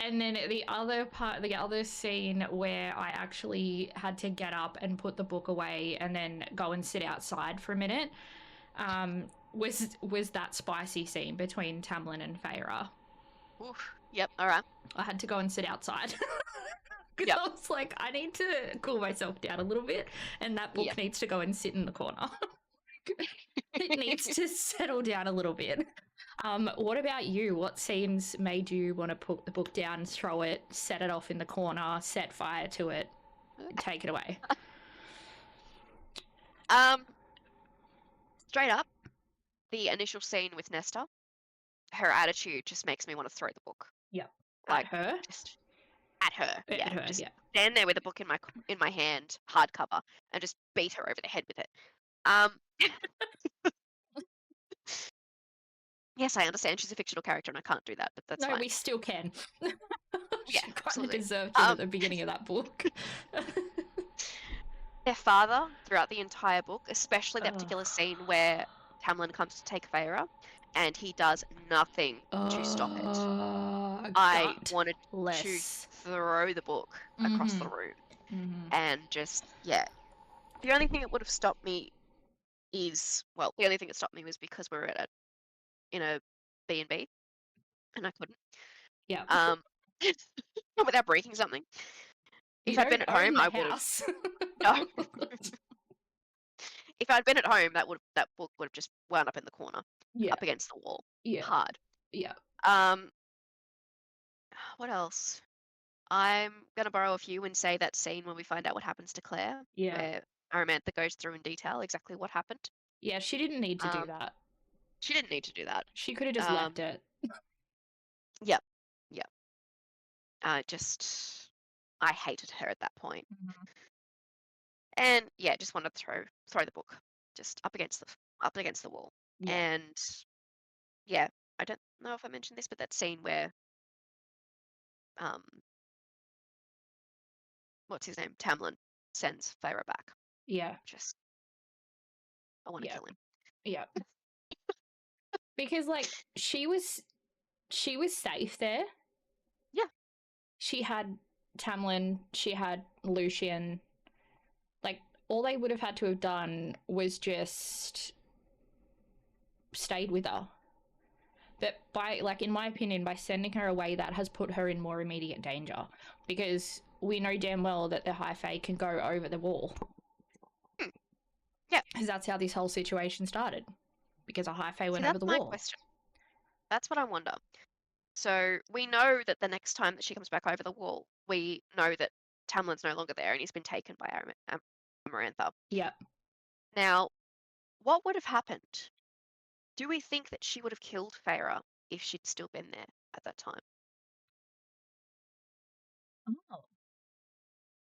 then the other scene where I actually had to get up and put the book away and then go and sit outside for a minute, was that spicy scene between Tamlin and Feyre. Oof. Yep. All right. I had to go and sit outside. Because I was like, I need to cool myself down a little bit, and that book needs to go and sit in the corner. It needs to settle down a little bit. What about you? What scenes made you want to put the book down, throw it, set it off in the corner, set fire to it, take it away? Straight up, the initial scene with Nesta, her attitude just makes me want to throw the book. Yep. Like at her? Just at her. At her, just stand there with a book in my hand, hardcover, and just beat her over the head with it. Yes, I understand she's a fictional character and I can't do that, but that's fine. No, we still can. Yeah, she absolutely. kind of deserved it at the beginning of that book. Their father, throughout the entire book, especially that particular scene where Tamlin comes to take Feyre, and he does nothing to stop it. I wanted to throw the book across the room. And just, the only thing that would have stopped me is, well, the only thing that stopped me was because we were in a B&B, and I couldn't. Yeah. Without breaking something. If I'd been at home, I would have. No. If I'd been at home, that book would have just wound up in the corner, up against the wall, hard. Yeah. What else? I'm gonna borrow a few and say that scene when we find out what happens to Claire, where Aramantha goes through in detail exactly what happened. Yeah, she didn't need to do that. She didn't need to do that. She could have just left it. Yep. I hated her at that point. And just wanted to throw the book just up against the wall. And I don't know if I mentioned this, but that scene where what's his name? Tamlin sends Feyre back. Yeah. Just I want to kill him. Yeah. Because like she was safe there. Yeah. She had Tamlin, she had Lucian. Like all they would have had to have done was just stayed with her. But in my opinion, by sending her away, that has put her in more immediate danger. Because we know damn well that the High Fae can go over the wall. Yeah. Because that's how this whole situation started. Because a High Fae went over the wall. That's my question. That's what I wonder. So we know that the next time that she comes back over the wall, we know that Tamlin's no longer there and he's been taken by Amarantha. Yeah. Now, what would have happened? Do we think that she would have killed Feyre if she'd still been there at that time? Oh.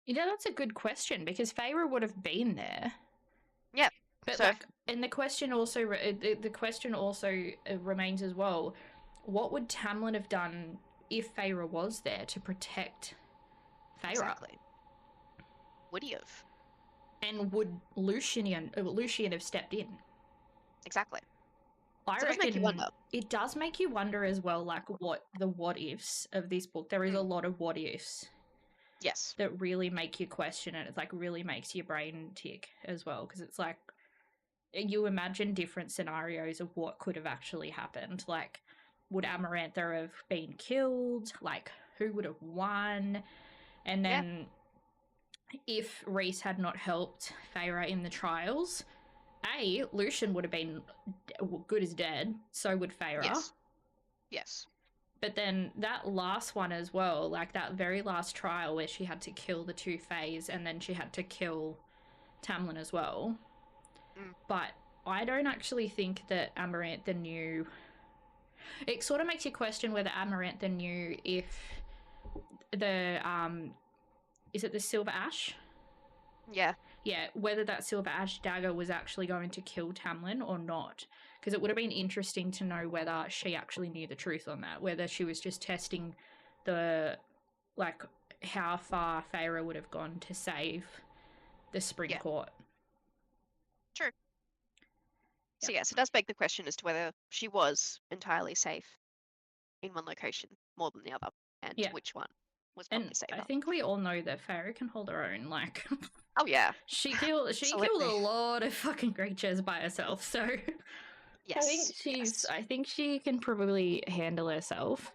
That's a good question because Feyre would have been there. Yeah. But and the question also remains as well. What would Tamlin have done if Feyre was there to protect Feyre? Exactly. Would he have? And would Lucian have stepped in? Exactly. I reckon it does make you wonder as well, like what the what ifs of this book. There is a lot of what ifs. Yes. That really make you question it. It's like really makes your brain tick as well because it's like you imagine different scenarios of what could have actually happened. Like, would Amarantha have been killed? Like, who would have won? And then if Rhys had not helped Feyre in the trials, Lucian would have been good as dead. So would Feyre. Yes. But then that last one as well, like that very last trial where she had to kill the two Faes and then she had to kill Tamlin as well. But I don't actually think that Amarantha knew. It sort of makes you question whether Amarantha knew if the is it the silver ash? Yeah. Yeah, whether that silver ash dagger was actually going to kill Tamlin or not. Because it would have been interesting to know whether she actually knew the truth on that, whether she was just testing the, like, how far Feyre would have gone to save the Spring Yeah. Court. True. So Yep. yes, it does beg the question as to whether she was entirely safe in one location more than the other, and Yeah. which one was And probably I safer. think we all know that Feyre can hold her own. Like, Oh yeah, she killed a absolutely. lot of fucking creatures by herself. So Yes, yes. I think she can probably handle herself.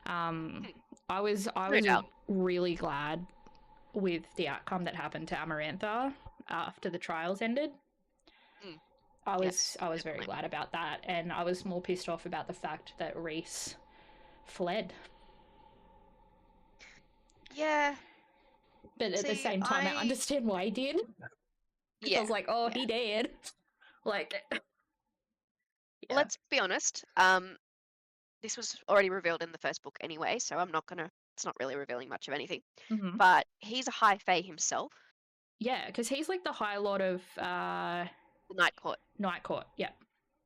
Um, Hmm, I no was doubt. really glad with the outcome that happened to Amarantha after the trials ended. Mm, yes, I was very definitely. glad about that, and I was more pissed off about the fact that Reese fled. Yeah. But at the See, same time, I understand why he did. Because I yeah, was like, oh, yeah. he did. Like, yeah. Let's be honest. This was already revealed in the first book anyway, so I'm not gonna. It's not really revealing much of anything. Mm-hmm. But he's a high fae himself, Yeah, because he's like the High Lord of the Night Court. Night Court. Yeah.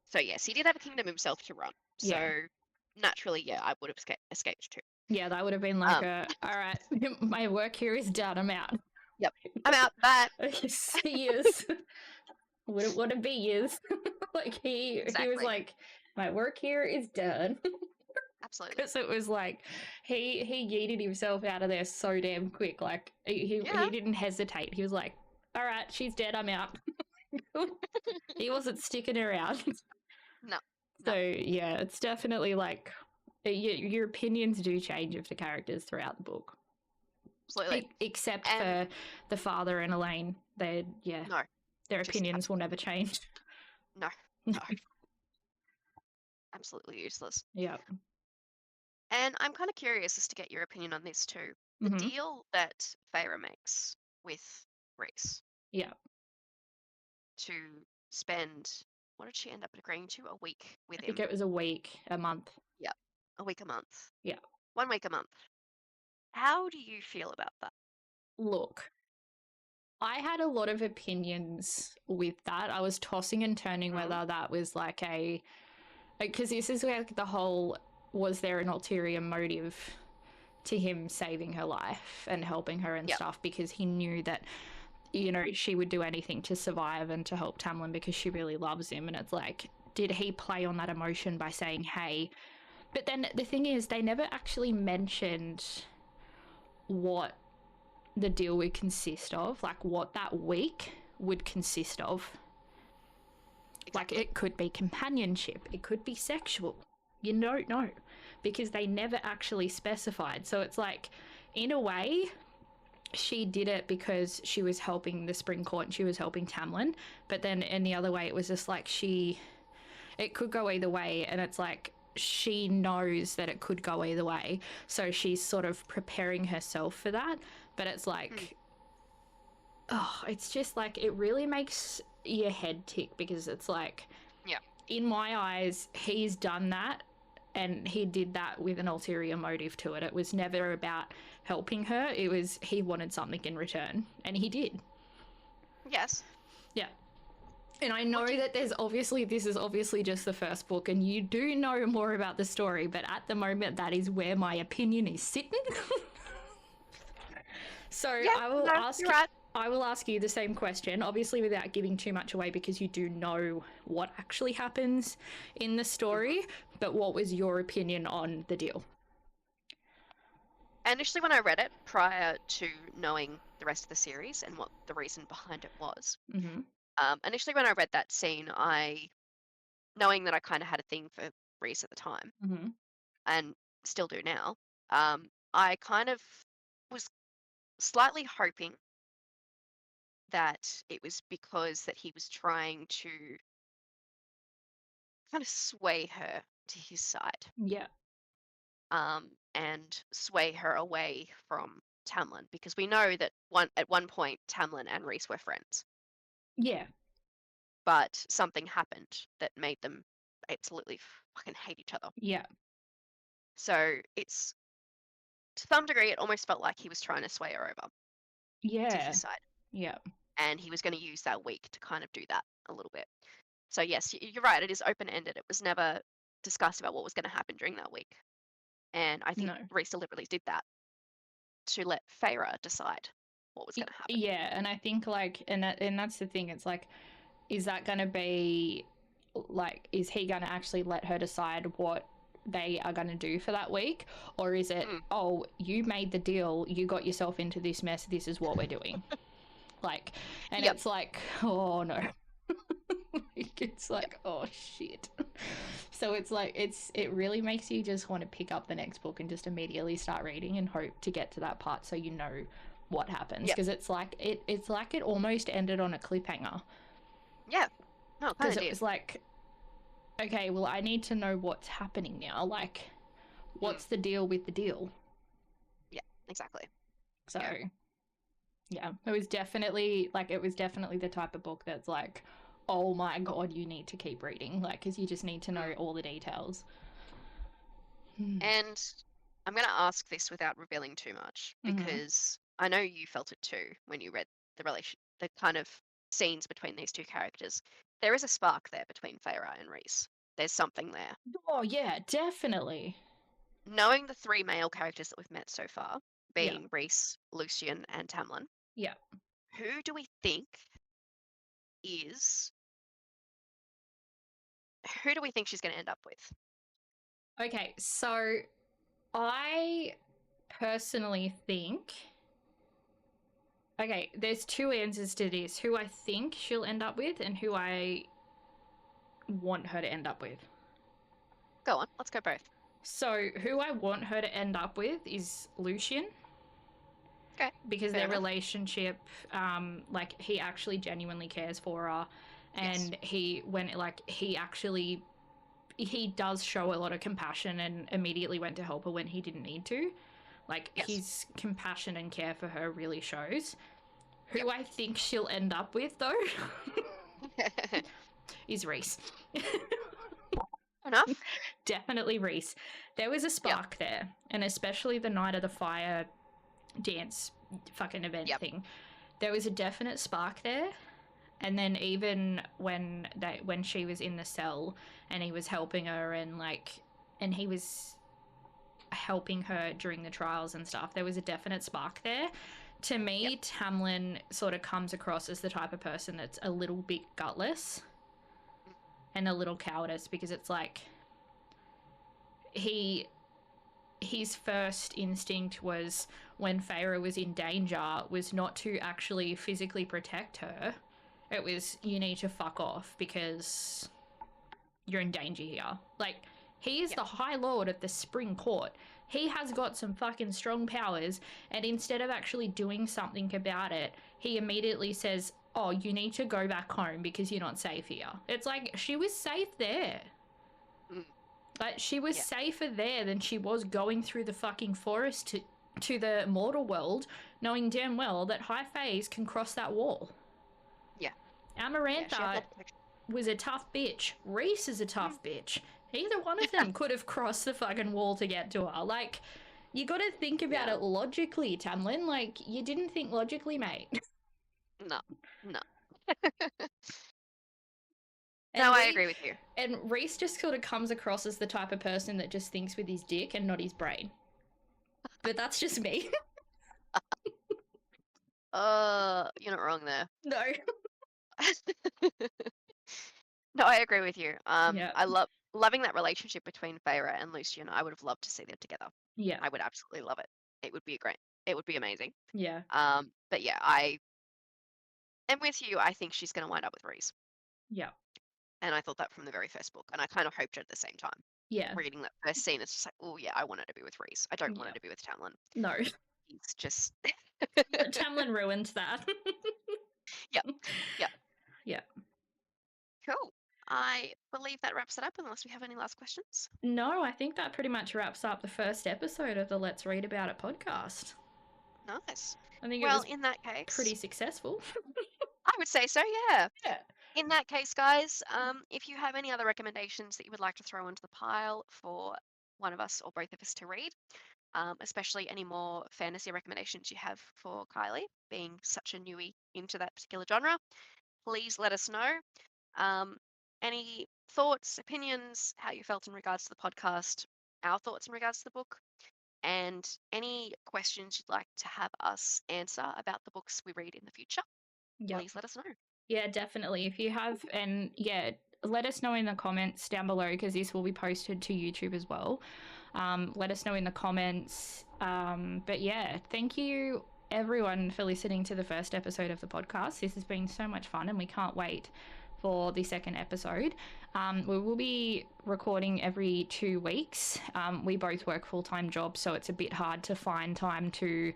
So yes, he did have a kingdom himself to run. Yeah. So naturally, yeah, I would have escaped too. Yeah, that would have been like Um, all right, my work here is done. I'm out. yep, I'm out. Bye. See yous. Wouldn't want to be yous. Like he was Exactly. like, my work here is done. Absolutely. Because it was like he yeeted himself out of there so damn quick. Like Yeah. he didn't hesitate. He was like, all right, she's dead. I'm out. He wasn't sticking around. No. So No. yeah, it's definitely like your opinions do change of the characters throughout the book, Absolutely. except And for the father and Elaine. They no, their just opinions will never change. no, no. Absolutely useless. Yeah. And I'm kind of curious as to get your opinion on this too. The Mm-hmm. deal that Feyre makes with Reese Yeah. to spend, what did she end up agreeing to? A week with I think him. it was a week, a month. Yep. A week a month. Yeah. 1 week a month. How do you feel about that? Look, I had a lot of opinions with that. I was tossing and turning Mm, whether that was like a, because this is where the whole, was there an ulterior motive to him saving her life and helping her and yep. stuff, because he knew that, you know, she would do anything to survive and to help Tamlin because she really loves him. And it's like, did he play on that emotion by saying, hey? But then the thing is, they never actually mentioned what the deal would consist of, like what that week would consist of. Like, Exactly. it could be companionship, it could be sexual. You don't know because they never actually specified. So it's like, in a way, she did it because she was helping the Spring Court and she was helping Tamlin. But then in the other way, it was just like it could go either way. And it's like, she knows that it could go either way. So she's sort of preparing herself for that. But it's Mm, like, oh, it's just like, it really makes your head tick because it's like, yeah. in my eyes, he's done that and he did that with an ulterior motive to it. It was never about helping her, it was he wanted something in return, and he did. Yes. Yeah. And I know What do you that think? this is obviously just the first book, and you do know more about the story, but at the moment, that is where my opinion is sitting. So Yeah, no, you're right. I will ask you the same question, obviously without giving too much away because you do know what actually happens in the Mhm. story, but what was your opinion on the deal? Initially, when I read it, prior to knowing the rest of the series and what the reason behind it was, Mm-hmm. initially when I read that scene, knowing that I kind of had a thing for Reese at the time, Mm-hmm. and still do now, I kind of was slightly hoping that it was because that he was trying to kind of sway her to his side, Yeah. and sway her away from Tamlin, because we know that at one point Tamlin and Reese were friends. Yeah. but something happened that made them absolutely fucking hate each other. Yeah. So it's to some degree, it almost felt like he was trying to sway her over to his Yeah. side, Yeah. and he was going to use that week to kind of do that a little bit. So yes, you're right. It is open ended. It was never discussed about what was going to happen during that week, and I think No. Reese deliberately did that to let Feyre decide what was going to happen. Yeah, and I think like, and that's the thing. It's like, is that going to be like, is he going to actually let her decide what they are going to do for that week, or is it, Mm, oh, you made the deal, you got yourself into this mess, this is what we're doing, like, and yep. it's like, oh no. It's Yep. like, oh shit. So it's like, it really makes you just want to pick up the next book and just immediately start reading and hope to get to that part so you know what happens, Yep. because it's like it almost ended on a cliffhanger, Yeah. No, it kind because of it did. was like, okay, well, I need to know what's happening now, like, Mm, what's the deal with the deal. yeah. Exactly. So Yeah. yeah, it was definitely the type of book that's like, oh my god, you need to keep reading, like, because you just need to know Mm. all the details. And I'm going to ask this without revealing too much Mm-hmm. because I know you felt it too when you read the kind of scenes between these two characters. There is a spark there between Feyre and Reese. There's something there. Oh yeah, definitely. Knowing the three male characters that we've met so far, Yeah, being Reese, Lucian, and Tamlin, yeah. who do we think is who do we think she's going to end up with? Okay, so I personally think, okay, there's two answers to this: who I think she'll end up with and who I want her to end up with. Go on, let's go both. So who I want her to end up with is Lucian, Okay, because fair their enough. relationship, like, he actually genuinely cares for her, Yes, and he does show a lot of compassion and immediately went to help her when he didn't need to. Like, yes, his compassion and care for her really shows. yep. Who I think she'll end up with, though, is Reese. Enough. Definitely Reese. There was a Yep, spark there, and especially the Night of the Fire dance fucking event yep, thing. There was a definite spark there. And then even when she was in the cell and he was helping her, and he was helping her during the trials and stuff, there was a definite spark there. To yep. me, Tamlin sort of comes across as the type of person that's a little bit gutless Mm, and a little cowardice, because it's like, he his first instinct was, when Feyre was in danger, was not to actually physically protect her. It was, you need to fuck off because you're in danger here. Like, he is yep, the High Lord of the Spring Court. He has got some fucking strong powers, and instead of actually doing something about it, he immediately says, oh, you need to go back home because you're not safe here. It's like, she was safe there. mm, Like, she was yep, safer there than she was going through the fucking forest to the mortal world, knowing damn well that High Fays can cross that wall. yeah, yeah. She had Amarantha that protection. was a tough bitch. Reese is a Mm. tough bitch. Either one of them could have crossed the fucking wall to get to her. Like, you got to think about Yeah, it logically, Tamlin. Like, you didn't think logically, mate. no, no. No, And I we agree with you. and Reese just sort of comes across as the type of person that just thinks with his dick and not his brain. But that's just me. You're not wrong there. No. No, I agree with you. Yeah. I love loving that relationship between Feyre and Lucian. I would have loved to see them together. Yeah. I would absolutely love it. It would be great. It would be amazing. Yeah. But yeah, I am with you. I think she's going to wind up with Reese, Yeah. and I thought that from the very first book, and I kind of hoped it at the same time. Yeah. Reading that first scene, it's just like, oh yeah, I want her to be with Reese. I don't want her Yeah. to be with Tamlin. No. He's just, Tamlin ruined that. yep, yep, Yeah. cool. I believe that wraps it up. Unless we have any last questions. No, I think that pretty much wraps up the first episode of the Let's Read About It podcast. Nice. I think it Well, was in that case, pretty successful. I would say so. Yeah. Yeah. In that case, guys, if you have any other recommendations that you would like to throw into the pile for one of us or both of us to read, especially any more fantasy recommendations you have for Kylie, being such a newie into that particular genre, please let us know. Um, any thoughts, opinions, how you felt in regards to the podcast, our thoughts in regards to the book, and any questions you'd like to have us answer about the books we read in the future, Yep. please let us know. Yeah, definitely. If you have, and yeah, let us know in the comments down below because this will be posted to YouTube as well. Let us know in the comments. But yeah, thank you everyone for listening to the first episode of the podcast. This has been so much fun and we can't wait for the second episode. We will be recording every 2 weeks. We both work full-time jobs, so it's a bit hard to find time to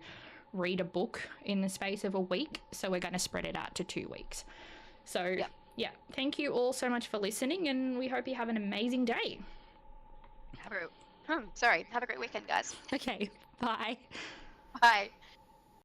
read a book in the space of a week. So we're going to spread it out to 2 weeks. So Yep. yeah, thank you all so much for listening and we hope you have an amazing day. Have a great weekend, guys. Okay, bye. Bye.